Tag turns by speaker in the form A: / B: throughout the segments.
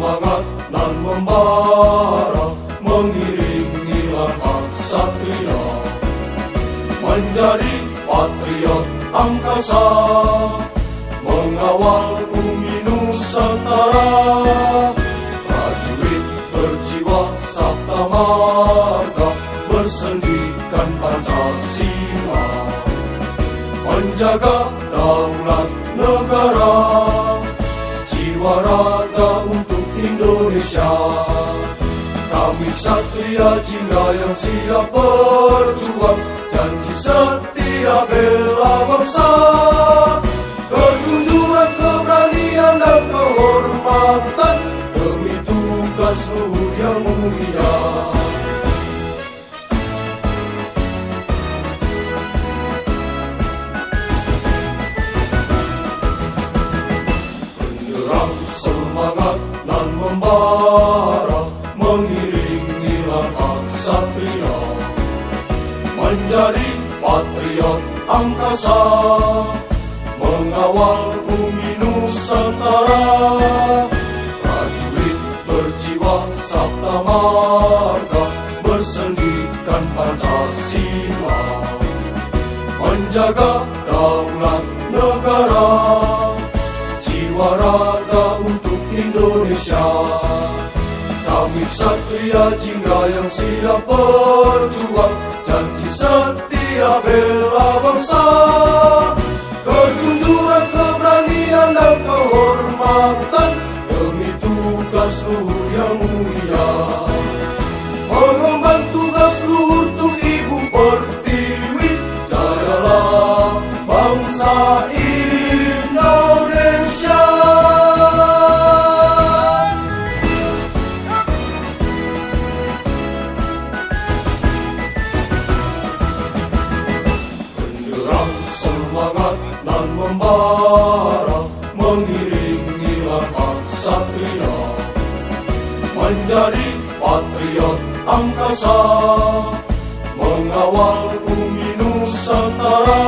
A: semangat nan membara, mengiringi langkah satria, menjadi patriot angkasa, mengawal bumi Nusantara. Prajurit berjiwa sabta marga, bersendikan Pancasila, menjaga daulat negara, jiwa raga untuk Indonesia. Kami Satria Jingga yang siap berjuang, janji setia bela bangsa, kejujuran, keberanian dan kehormatan demi tugas luhur yang mulia. Benderang semangat nan membara, mengiringi langkah satria, menjadi patriot angkasa, mengawal bumi Nusantara. Prajurit berjiwa sabta marga, bersendikan Pancasila, menjaga daulat negara, jiwa raga untuk Indonesia. Kami Satria Jingga yang siap berjuang, janji setia bela bangsa, kejujuran, keberanian dan kehormatan demi tugas luhur yang mulia. Mengemban tugas luhur untuk Ibu Pertiwi, jayalah bangsa Indonesia. Benderang semangat nan membara, mengiringi langkah satria, menjadi patriot angkasa, mengawal bumi Nusantara.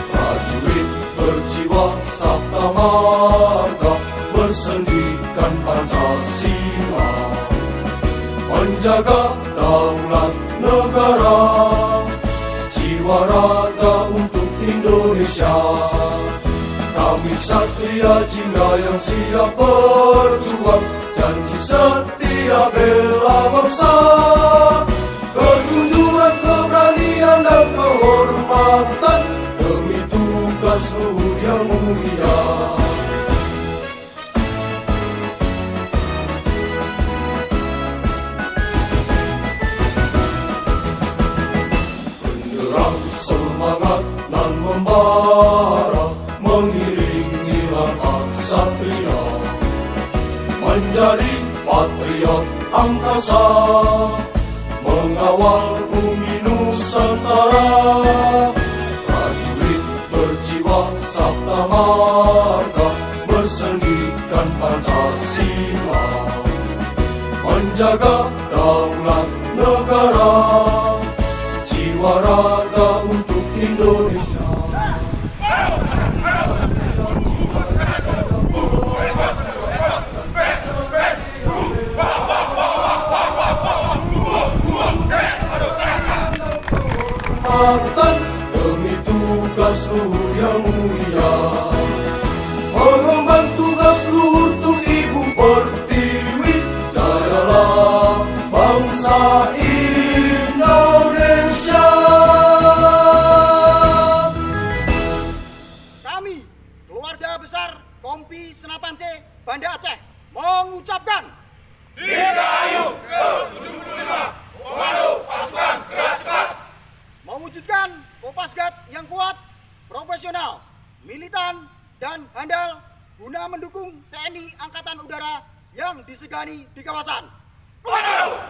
A: Prajurit berjiwa sabta marga, bersendikan Pancasila, menjaga daulat negara, jiwa raga untuk Indonesia. Kami Satria Jingga yang siap berjuang, janji setia bela bangsa, kejujuran, keberanian dan kehormatan demi tugas luhur yang mulia. Benderang semangat nan membara, mengiringi langkah satria, menjadi patriot angkasa, mengawal bumi Nusantara. Prajurit berjiwa sabta marga, bersendikan Pancasila, menjaga daulat negara, jiwa raga untuk Indonesia. Demi tugas luhur yang mulia, mengemban tugas luhur untuk Ibu Pertiwi, jayalah bangsa Indonesia.
B: Kami, keluarga besar Kompi Senapan C Banda Aceh, mengucapkan
C: Dirgahayu ke-75 Komando Pasukan Gerak Cepat,
B: mewujudkan Kopasgat yang kuat, profesional, militan, dan handal guna mendukung TNI Angkatan Udara yang disegani di kawasan.
C: Komando